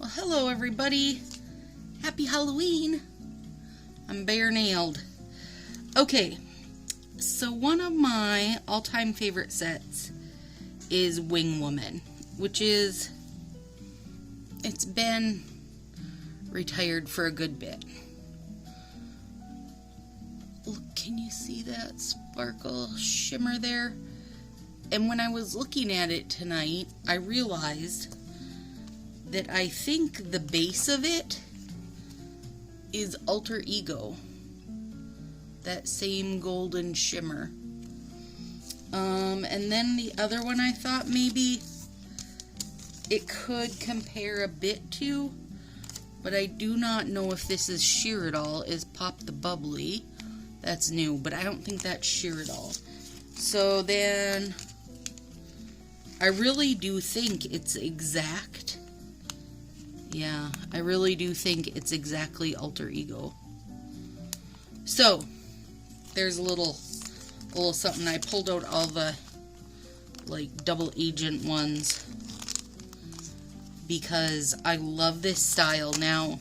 Well, hello everybody. Happy Halloween. I'm bare nailed. Okay, so one of my all-time favorite sets is Wing Woman, which is, it's been retired for a good bit. Look, can you see that sparkle shimmer there? And when I was looking at it tonight, I realized that I think the base of it is Alter Ego. That same golden shimmer. And then the other one I thought maybe it could compare a bit to, but I do not know if this is sheer at all, is Pop the Bubbly. That's new, but I don't think that's sheer at all. So then, I really do think it's exact. Yeah, I really do think it's exactly Alter Ego. So, there's a little something. I pulled out all the, like, double agent ones because I love this style. Now,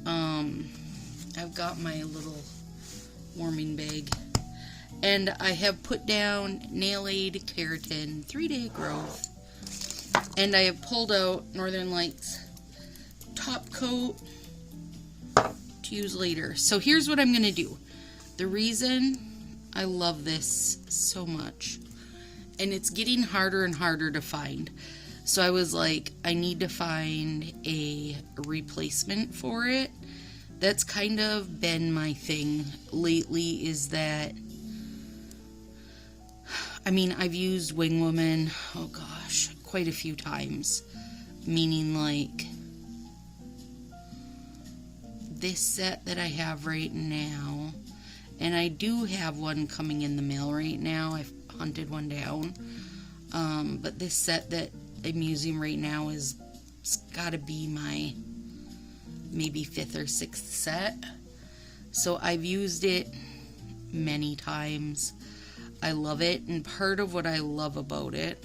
I've got my little warming bag. And I have put down Nail Aid Keratin 3-Day Growth. And I have pulled out Northern Lights Top Coat to use later. So here's what I'm going to do. The reason I love this so much, and it's getting harder and harder to find. So I was like, I need to find a replacement for it. That's kind of been my thing lately, is that, I mean, I've used Wing Woman, oh gosh, quite a few times. Meaning, like, this set that I have right now, and I do have one coming in the mail right now. I've hunted one down. But this set that I'm using right now it's got to be my maybe 5th or 6th set. So I've used it many times. I love it, and part of what I love about it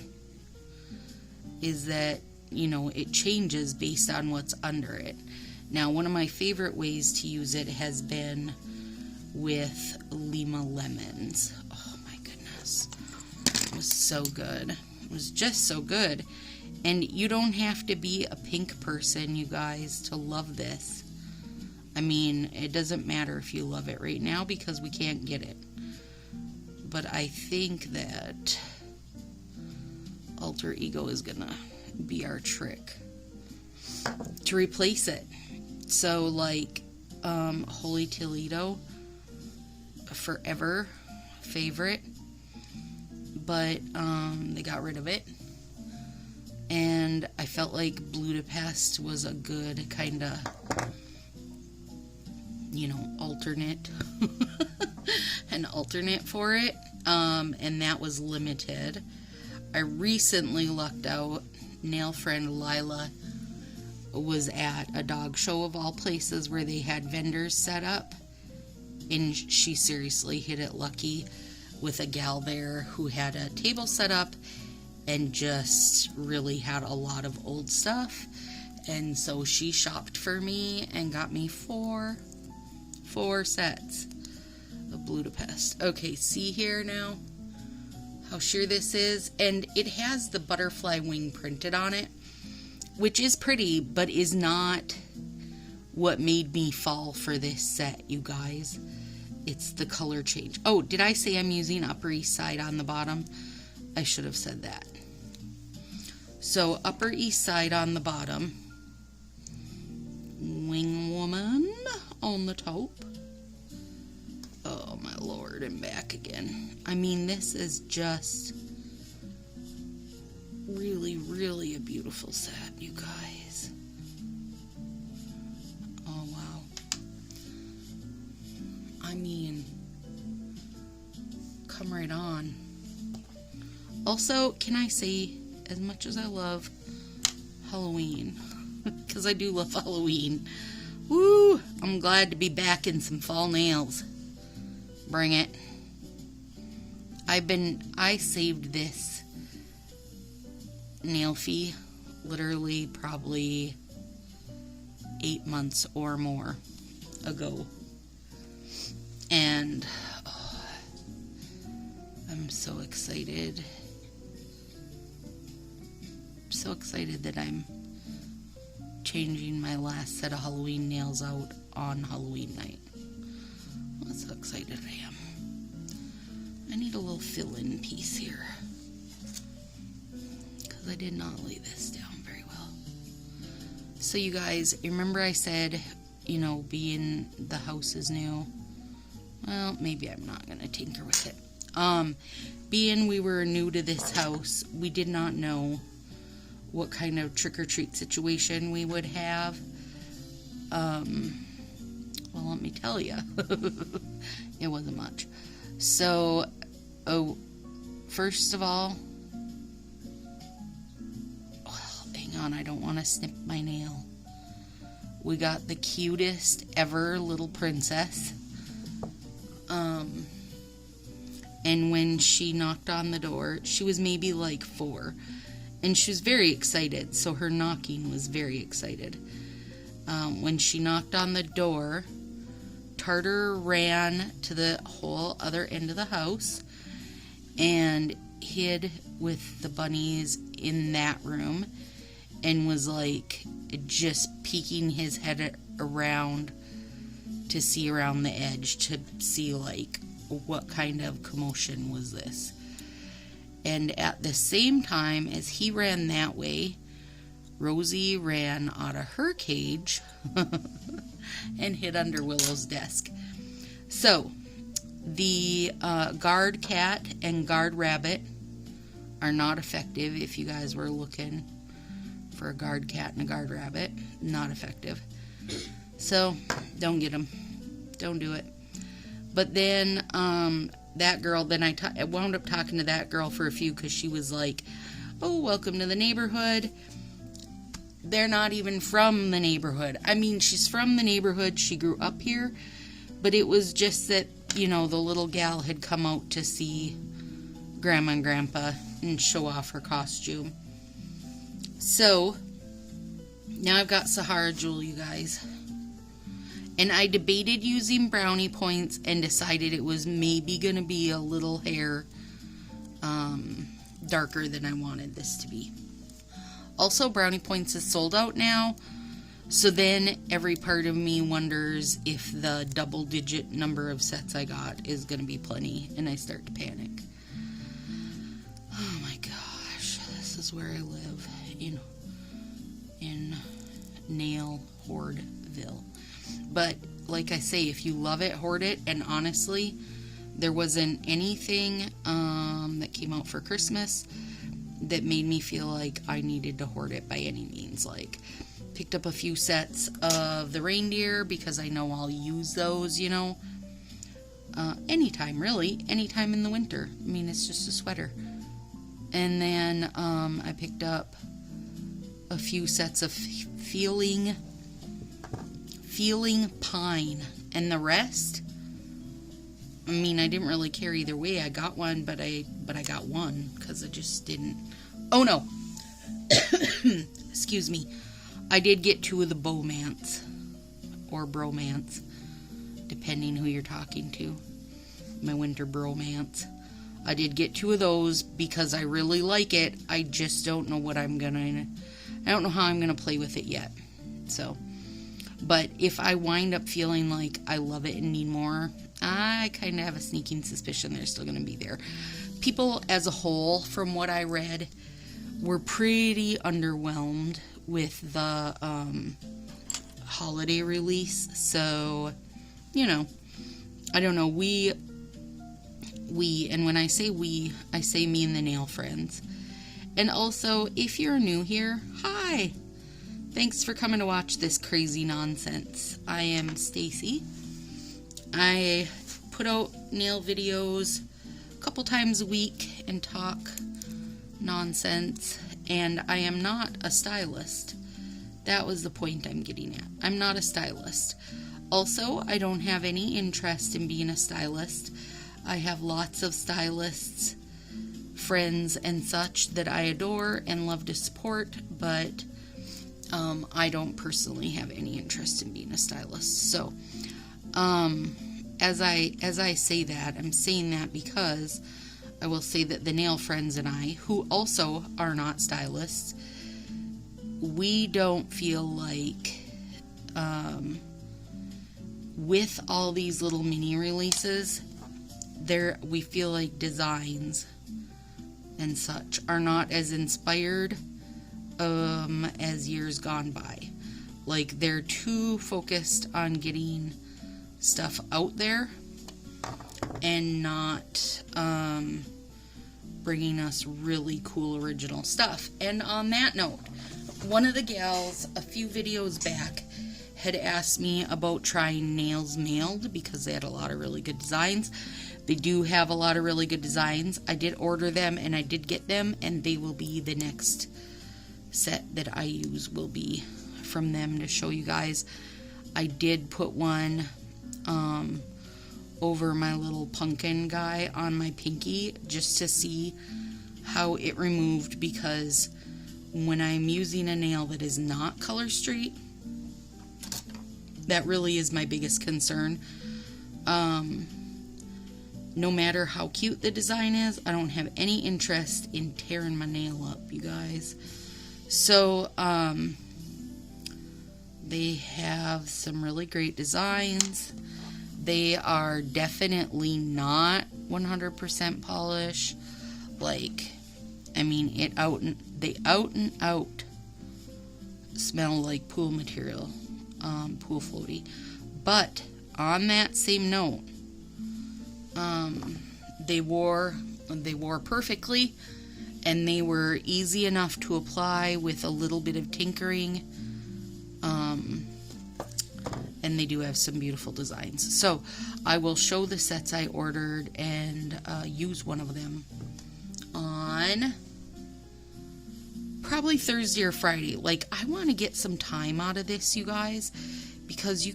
is that, you know, it changes based on what's under it. Now, one of my favorite ways to use it has been with Lima Lemons. Oh my goodness. It was so good. It was just so good. And you don't have to be a pink person, you guys, to love this. I mean, it doesn't matter if you love it right now because we can't get it. But I think that Alter Ego is gonna be our trick to replace it. So, like, Holy Toledo, forever favorite, but they got rid of it, and I felt like Budapest was a good kind of, you know, alternate an alternate for it, and that was limited. I recently lucked out. Nail friend Lila was at a dog show of all places where they had vendors set up, and she seriously hit it lucky with a gal there who had a table set up and just really had a lot of old stuff. And so she shopped for me and got me four sets of Budapest. Okay, see here now how sheer this is, and it has the butterfly wing printed on it, which is pretty, but is not what made me fall for this set, you guys. It's the color change. Oh, did I say I'm using Upper East Side on the bottom? I should have said that. So, Upper East Side on the bottom, Wing Woman on the top. Oh my lord, and back again. I mean, this is just really, really a beautiful set, you guys. Oh wow. I mean, come right on. Also, can I say, as much as I love Halloween, because I do love Halloween, woo, I'm glad to be back in some fall nails. Bring it. I saved this nail fee literally probably 8 months or more ago. And I'm so excited. So excited that I'm changing my last set of Halloween nails out on Halloween night. That's how excited I am. I need a little fill-in piece here, because I did not lay this down very well. So you guys, remember I said, you know, being the house is new. Well, maybe I'm not going to tinker with it. Being we were new to this house, we did not know what kind of trick-or-treat situation we would have. Well, let me tell you, it wasn't much. So, first of all, well, hang on, I don't want to snip my nail. We got the cutest ever little princess. And when she knocked on the door, she was maybe like 4. And she was very excited, so her knocking was very excited. When she knocked on the door, Tartar ran to the whole other end of the house and hid with the bunnies in that room and was like just peeking his head around to see around the edge to see like what kind of commotion was this. And at the same time as he ran that way, Rosie ran out of her cage and hid under Willow's desk. So, the guard cat and guard rabbit are not effective. If you guys were looking for a guard cat and a guard rabbit, not effective. So, don't get them. Don't do it. But then, that girl, then I wound up talking to that girl for a few because she was like, oh, welcome to the neighborhood. They're not even from the neighborhood. I mean, she's from the neighborhood. She grew up here. But it was just that, you know, the little gal had come out to see Grandma and Grandpa and show off her costume. So, now I've got Sahara Jewel, you guys. And I debated using brownie points and decided it was maybe going to be a little hair darker than I wanted this to be. Also, brownie points is sold out now. So then every part of me wonders if the double-digit number of sets I got is going to be plenty. And I start to panic. Oh my gosh. This is where I live. In Nail Hoardville. But, like I say, if you love it, hoard it. And honestly, there wasn't anything that came out for Christmas that made me feel like I needed to hoard it by any means. Like, picked up a few sets of the reindeer because I know I'll use those, you know. Anytime, really. Anytime in the winter. I mean, it's just a sweater. And then I picked up a few sets of Feeling Pine. And the rest, I mean, I didn't really care either way. I got one, but I got one because I just didn't. Oh no. Excuse me. I did get 2 of the Bowmance or Bromance, depending who you're talking to. My winter Bromance. I did get 2 of those because I really like it. I just don't know what I don't know how I'm gonna play with it yet. So, but if I wind up feeling like I love it and need more, I kind of have a sneaking suspicion they're still going to be there. People as a whole, from what I read, were pretty underwhelmed with the holiday release. So, you know, I don't know. We, and when I say we, I say me and the nail friends. And also, if you're new here, hi! Thanks for coming to watch this crazy nonsense. I am Stacy. I put out nail videos a couple times a week and talk nonsense, and I am not a stylist. That was the point I'm getting at. I'm not a stylist. Also, I don't have any interest in being a stylist. I have lots of stylists friends and such that I adore and love to support, but I don't personally have any interest in being a stylist. So as I say that, I'm saying that because I will say that the nail friends and I, who also are not stylists, we don't feel like with all these little mini releases, we feel like designs and such are not as inspired as years gone by. Like, they're too focused on getting stuff out there and not bringing us really cool original stuff. And on that note, one of the gals a few videos back had asked me about trying nails mailed because they had a lot of really good designs. They do have a lot of really good designs. I did order them and I did get them, and they will be the next set that I use will be from them to show you guys. I did put one over my little pumpkin guy on my pinky just to see how it removed, because when I'm using a nail that is not color straight, that really is my biggest concern. No matter how cute the design is, I don't have any interest in tearing my nail up, you guys. So, they have some really great designs. They are definitely not 100% polish. Like, I mean, they out and out smell like pool material, pool floaty. But on that same note, they wore perfectly, and they were easy enough to apply with a little bit of tinkering. And they do have some beautiful designs. So I will show the sets I ordered and use one of them on probably Thursday or Friday. Like, I want to get some time out of this, you guys, because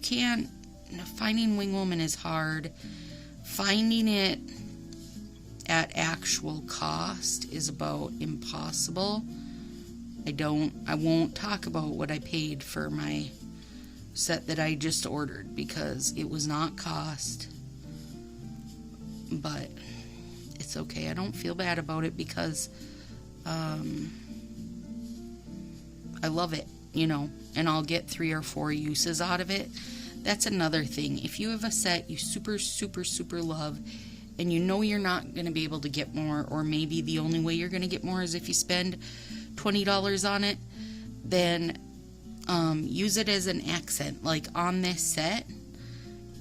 finding Wing Woman is hard. Finding it at actual cost is about impossible. I won't talk about what I paid for my set that I just ordered because it was not cost, but it's okay. I don't feel bad about it because I love it, and I'll get 3 or 4 uses out of it. That's another thing. If you have a set you super, super, super love, and you're not going to be able to get more, or maybe the only way you're going to get more is if you spend $20 on it, then use it as an accent. Like, on this set,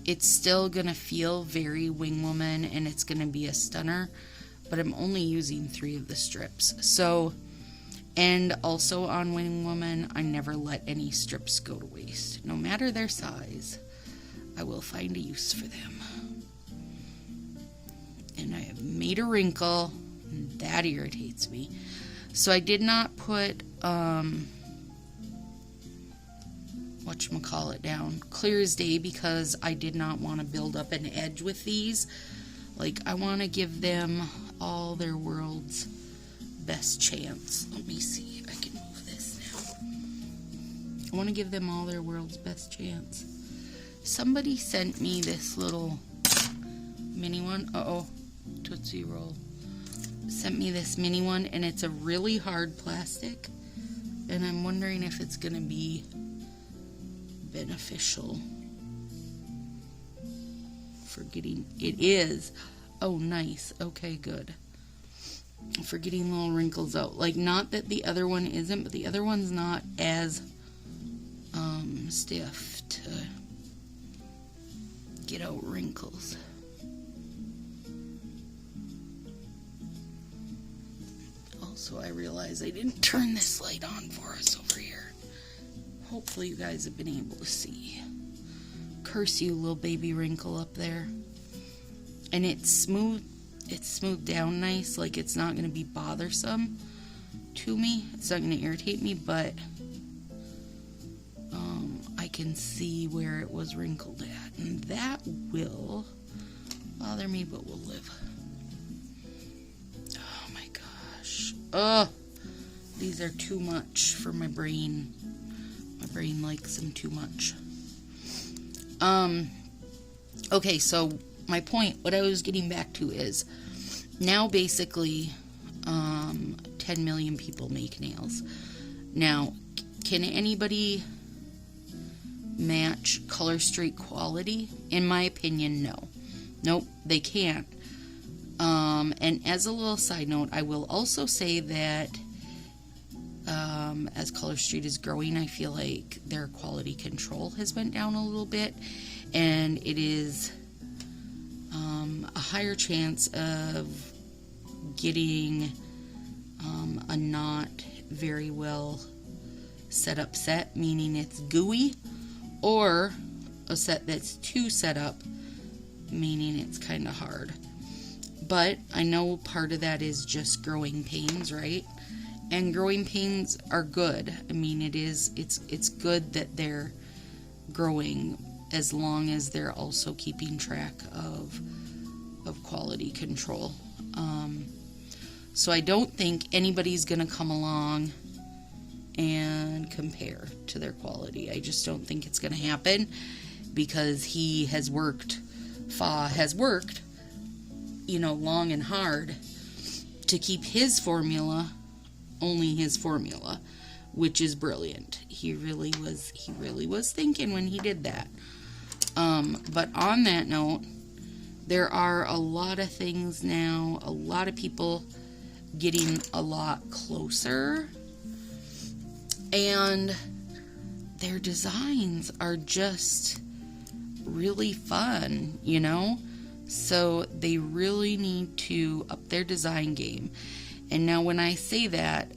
it's still going to feel very Wing Woman, and it's going to be a stunner, but I'm only using 3 of the strips. So, and also on Wing Woman, I never let any strips go to waste. No matter their size, I will find a use for them. And I have made a wrinkle, and that irritates me. So I did not put, whatchamacallit down clear as day, because I did not want to build up an edge with these. Like, I want to give them all their world's best chance. Let me see if I can move this now. I want to give them all their world's best chance. Somebody sent me this little mini one. Tootsie Roll. Sent me this mini one, and it's a really hard plastic, and I'm wondering if it's going to be beneficial for getting... It is. Oh, nice. Okay, good. For getting little wrinkles out. Like, not that the other one isn't, but the other one's not as stiff to get out wrinkles. Also, I realize I didn't turn this light on for us over here. Hopefully you guys have been able to see. Curse you, little baby wrinkle up there. And it's smoothed down nice. Like, it's not going to be bothersome to me. It's not going to irritate me, but I can see where it was wrinkled at. And that will bother me, but will live. Oh my Oh, these are too much for my brain. My brain likes them too much. Okay, so my point, what I was getting back to is, now basically, 10 million people make nails. Now, can anybody match Color Street quality? In my opinion, no. Nope, they can't. And as a little side note, I will also say that as Color Street is growing, I feel like their quality control has went down a little bit, and it is a higher chance of getting a not very well set up set, meaning it's gooey, or a set that's too set up, meaning it's kind of hard. But I know part of that is just growing pains, right? And growing pains are good. I mean, it's good that they're growing, as long as they're also keeping track of quality control. So I don't think anybody's gonna come along and compare to their quality. I just don't think it's gonna happen, because Fa has worked, long and hard to keep his formula only his formula, which is brilliant. He really was thinking when he did that. But on that note, there are a lot of things now, a lot of people getting a lot closer, and their designs are just really fun, So they really need to up their design game. And now when I say that,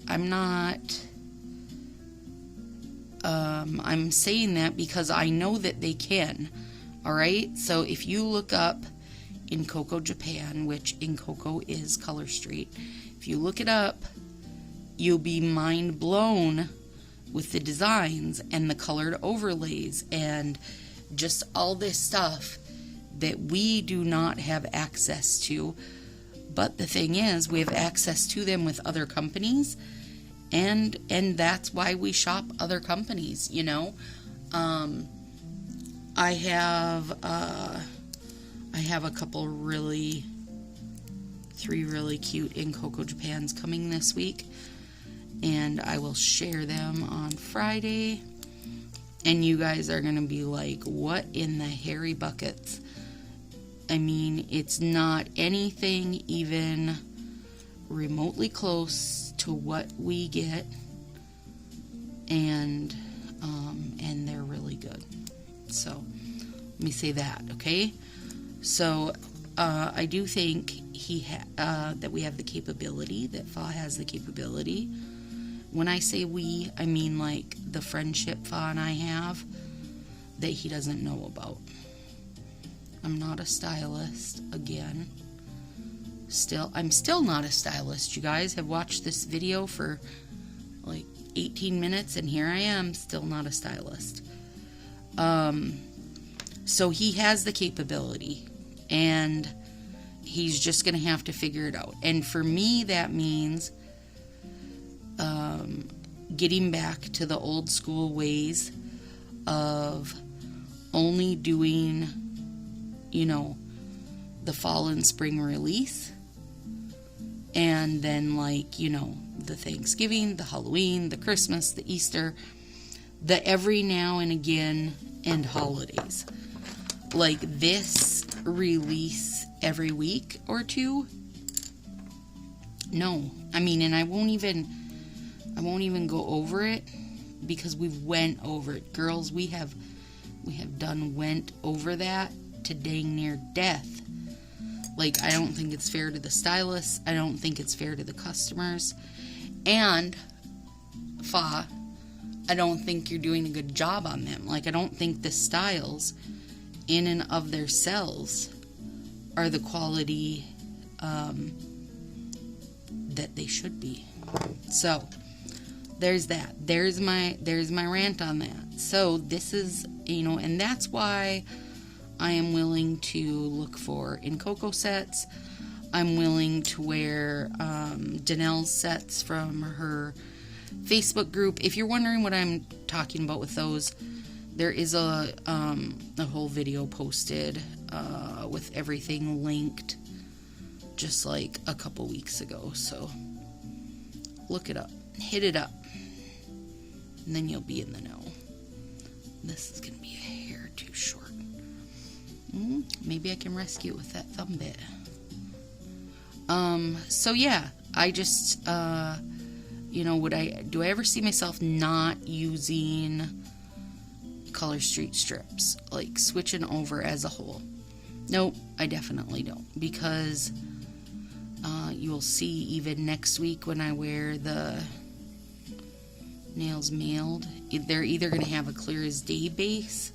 I'm saying that because I know that they can. Alright? So if you look up in Coco Japan, which in Coco is Color Street, if you look it up, you'll be mind blown with the designs and the colored overlays and just all this stuff that we do not have access to. But the thing is, we have access to them with other companies, and that's why we shop other companies, I have a couple three really cute in Coco Japans coming this week, and I will share them on Friday, and you guys are gonna be like, what in the hairy buckets? I mean, it's not anything even remotely close to what we get, and they're really good. So let me say that, okay? So I do think that we have the capability, that Fa has the capability. When I say we, I mean like the friendship Fa and I have that he doesn't know about. I'm not a stylist, again. I'm still not a stylist. You guys have watched this video for like 18 minutes, and here I am, still not a stylist. So he has the capability, and he's just going to have to figure it out. And for me, that means getting back to the old school ways of only doing, the fall and spring release, and then the Thanksgiving, the Halloween, the Christmas, the Easter, the every now and again and holidays. Like this release every week or two. No, and I won't even go over it, because we went over it, girls. We have went over that to dang near death. Like, I don't think it's fair to the stylists. I don't think it's fair to the customers. And Fa, I don't think you're doing a good job on them. Like, I don't think the styles in and of themselves are the quality that they should be. So there's that. There's my rant on that. So this is, and that's why I am willing to look for in Coco sets. I'm willing to wear Danelle's sets from her Facebook group. If you're wondering what I'm talking about with those, there is a whole video posted with everything linked just like a couple weeks ago. So look it up, hit it up, and then you'll be in the know. This is going to be a hair too short. Maybe I can rescue it with that thumb bit. So yeah, I just, do I ever see myself not using Color Street strips, like switching over as a whole? Nope, I definitely don't, because you'll see even next week when I wear the Nails Mailed, they're either going to have a clear as day base,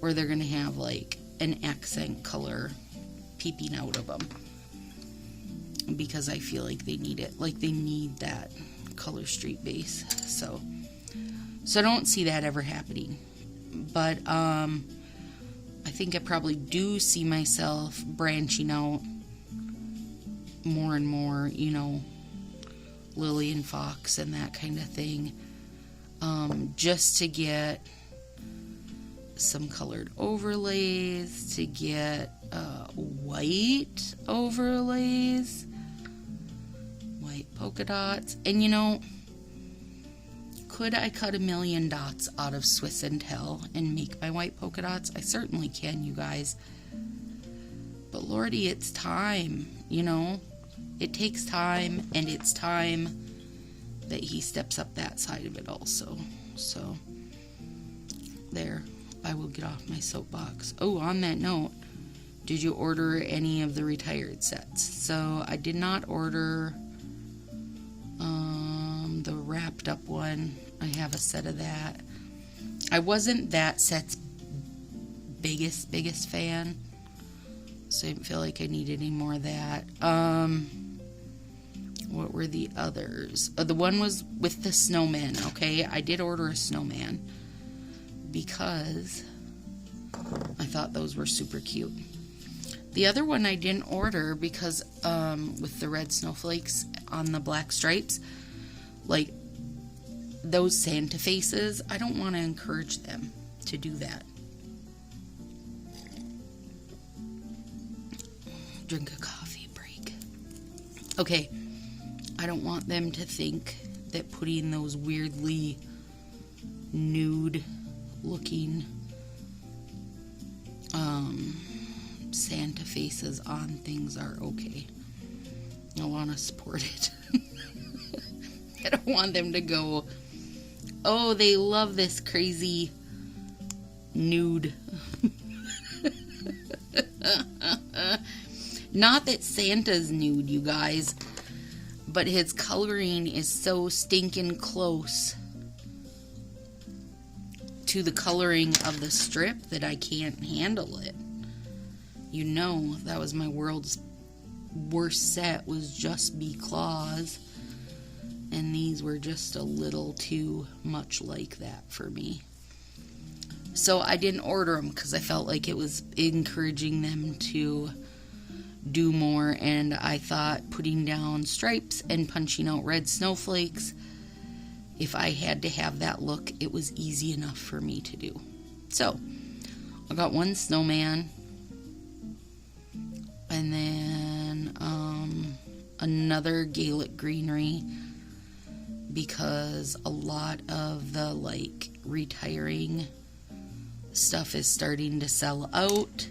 or they're going to have like an accent color peeping out of them, because I feel like they need it, like they need that Color Street base. So I don't see that ever happening, but I think I probably do see myself branching out more and more, Lily and Fox and that kind of thing, just to get some colored overlays, to get white overlays, white polka dots. And could I cut 1,000,000 dots out of Swiss and Tell and make my white polka dots? I certainly can, you guys. But Lordy, it's time, It takes time, and it's time that he steps up that side of it also. So, there. I will get off my soapbox. Oh, on that note, did you order any of the retired sets? So, I did not order the wrapped up one. I have a set of that. I wasn't that set's biggest fan, so I didn't feel like I needed any more of that. What were the others? The one was with the snowman, okay? I did order a snowman because I thought those were super cute. The other one I didn't order because with the red snowflakes on the black stripes, like those Santa faces, I don't want to encourage them to do that. Drink a coffee break. Okay, I don't want them to think that putting those weirdly nude looking Santa faces on things are okay. I want to support it. I don't want them to go, oh, they love this crazy nude. Not that Santa's nude, you guys, but his coloring is so stinking close to the coloring of the strip that I can't handle it. That was my world's worst set, was Just Be Claws, and these were just a little too much like that for me. So I didn't order them because I felt like it was encouraging them to do more, and I thought putting down stripes and punching out red snowflakes, if I had to have that look, it was easy enough for me to do. So I got one snowman, and then another Gaelic greenery, because a lot of the retiring stuff is starting to sell out.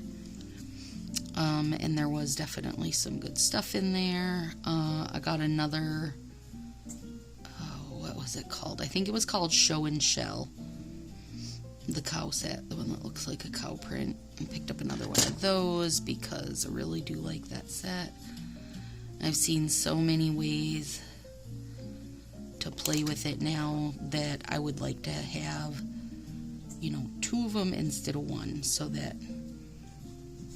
And there was definitely some good stuff in there. I got another, what was it called? I think it was called Show and Shell. The cow set, the one that looks like a cow print. I picked up another one of those because I really do like that set. I've seen so many ways to play with it now that I would like to have, two of them instead of one, so that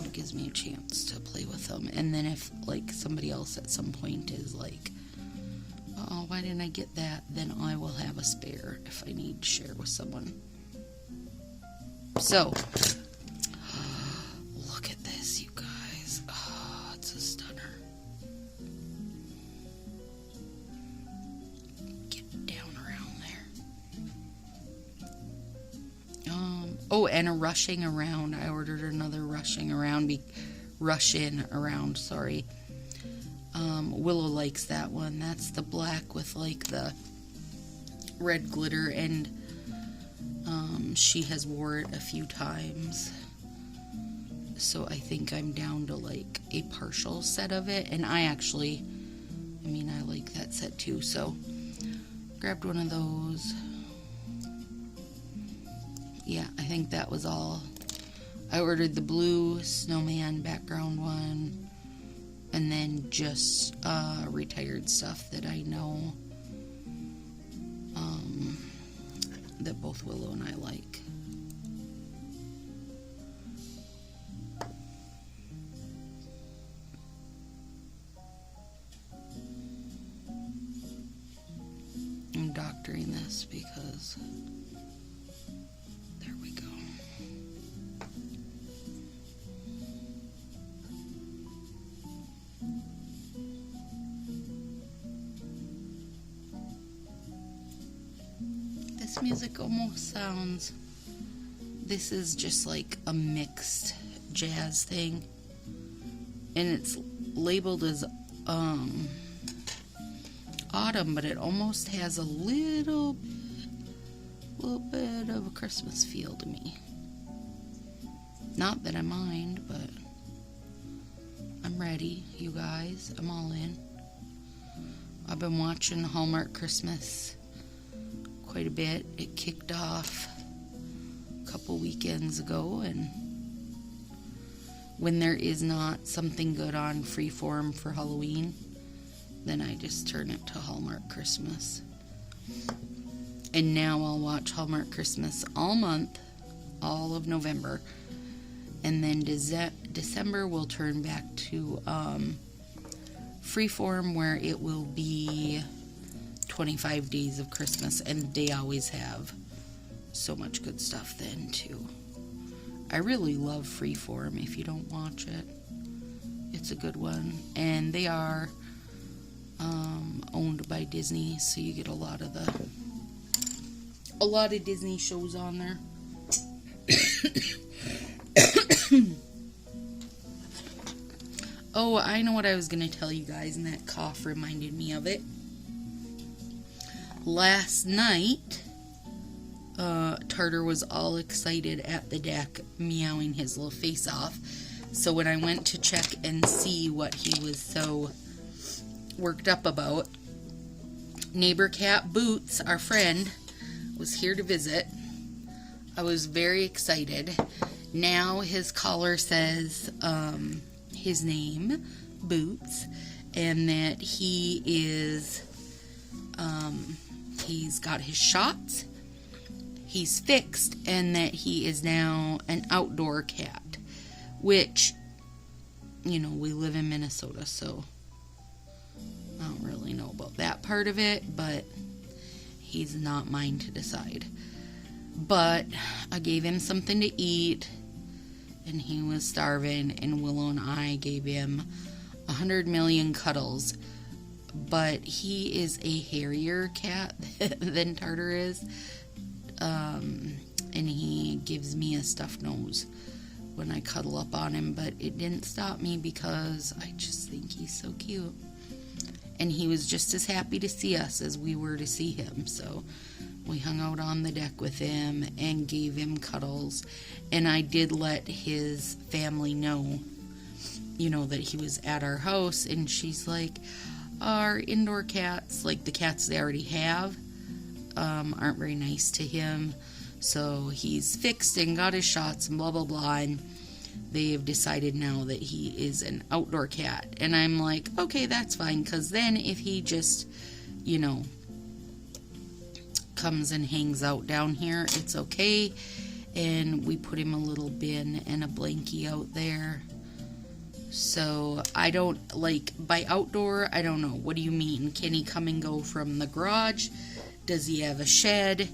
it gives me a chance to play with them. And then if somebody else at some point is like, oh, why didn't I get that, then I will have a spare if I need to share with someone. So look at this, you guys. Oh, it's a stunner. Oh, and a rushing around. I ordered another rushing around. Rush-in around, sorry. Willow likes that one. That's the black with like the red glitter, and she has wore it a few times. So I think I'm down to like a partial set of it. And I like that set too. So grabbed one of those. Yeah, I think that was all. I ordered the blue snowman background one, and then just retired stuff that I know that both Willow and I like. I'm doctoring this because there we go. This music almost sounds, this is just like a mixed jazz thing, and it's labeled as autumn, but it almost has a little bit of a Christmas feel to me. Not that I mind, but I'm ready, you guys. I'm all in. I've been watching Hallmark Christmas quite a bit. It kicked off a couple weekends ago, and when there is not something good on Freeform for Halloween, then I just turn it to Hallmark Christmas. And now I'll watch Hallmark Christmas all month, all of November, and then December we'll turn back to Freeform, where it will be 25 days of Christmas, and they always have so much good stuff then too. I really love Freeform. If you don't watch it, it's a good one, and they are owned by Disney, so you get a lot of Disney shows on there. Oh, I know what I was going to tell you guys, and that cough reminded me of it. Last night, Tartar was all excited at the deck, meowing his little face off. So when I went to check and see what he was so worked up about, neighbor cat Boots, our friend, was here to visit. I was very excited. Now his collar says his name, Boots, and that he is he's got his shots, he's fixed, and that he is now an outdoor cat, which, we live in Minnesota, so I don't really know about that part of it, but he's not mine to decide. But I gave him something to eat, and he was starving, and Willow and I gave him 100 million cuddles. But he is a hairier cat than Tartar is, and he gives me a stuffed nose when I cuddle up on him, but it didn't stop me because I just think he's so cute. And he was just as happy to see us as we were to see him, so we hung out on the deck with him and gave him cuddles. And I did let his family know, that he was at our house, and she's like, our indoor cats, like the cats they already have, aren't very nice to him, so he's fixed and got his shots and blah blah blah, and they have decided now that he is an outdoor cat. And I'm like, okay, that's fine, because then if he just, comes and hangs out down here, it's okay. And we put him a little bin and a blankie out there. So I don't, by outdoor, I don't know. What do you mean? Can he come and go from the garage? Does he have a shed?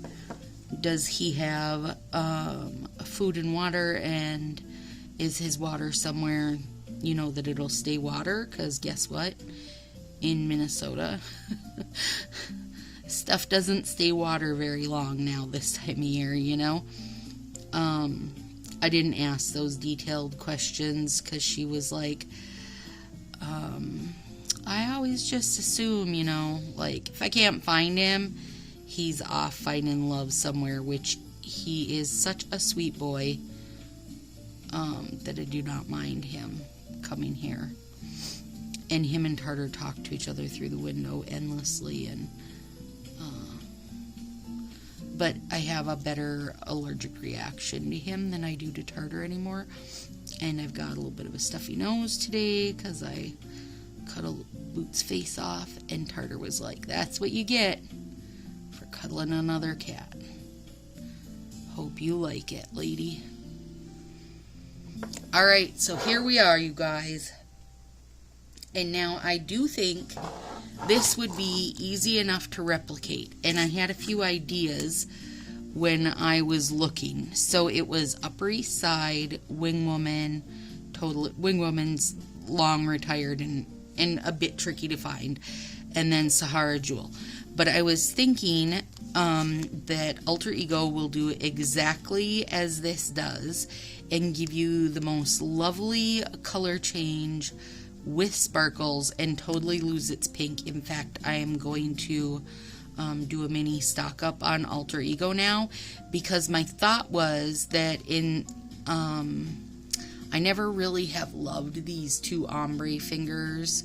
Does he have food and water? And is his water somewhere, that it'll stay water? Because guess what? In Minnesota, stuff doesn't stay water very long now this time of year, I didn't ask those detailed questions because she was like, I always just assume, you know, like if I can't find him, he's off finding love somewhere, which he is such a sweet boy, that I do not mind him coming here. And him and Tartar talk to each other through the window endlessly, and but I have a better allergic reaction to him than I do to Tartar anymore. And I've got a little bit of a stuffy nose today because I cut a Boot's face off, and Tartar was like, that's what you get for cuddling another cat. Hope you like it, lady. Alright, so here we are, you guys. And now I do think this would be easy enough to replicate. And I had a few ideas when I was looking. So it was Upper East Side, Wing Woman's long retired and a bit tricky to find. And then Sahara Jewel. But I was thinking that Alter Ego will do exactly as this does and give you the most lovely color change with sparkles and totally lose its pink. In fact, I am going to do a mini stock up on Alter Ego now, because my thought was that I never really have loved these two ombre fingers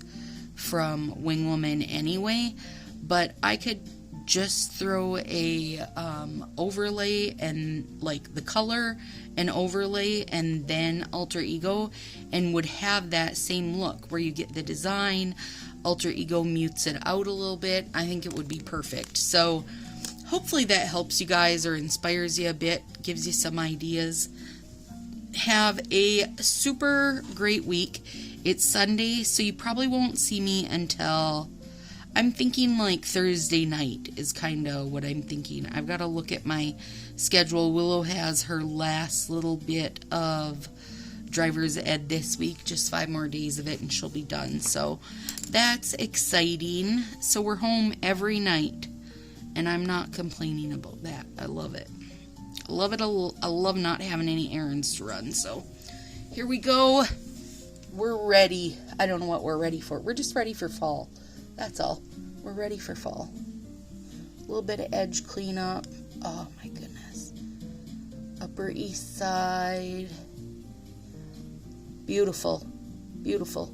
from Wing Woman anyway, but I could just throw a overlay and like the color and overlay and then Alter Ego, and would have that same look where you get the design, Alter Ego mutes it out a little bit. I think it would be perfect. So hopefully that helps you guys or inspires you a bit, gives you some ideas. Have a super great week. It's Sunday, so you probably won't see me until, I'm thinking like Thursday night is kind of what I'm thinking. I've got to look at my schedule. Willow has her last little bit of driver's ed this week, just 5 more days of it, and she'll be done. So that's exciting. So we're home every night, and I'm not complaining about that. I love it. I love it. I love not having any errands to run. So here we go. We're ready. I don't know what we're ready for. We're just ready for fall. That's all. We're ready for fall. A little bit of edge cleanup. Oh my goodness. Upper East Side. Beautiful. Beautiful.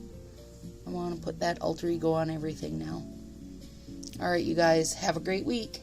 I want to put that Alter Ego on everything now. Alright, you guys. Have a great week.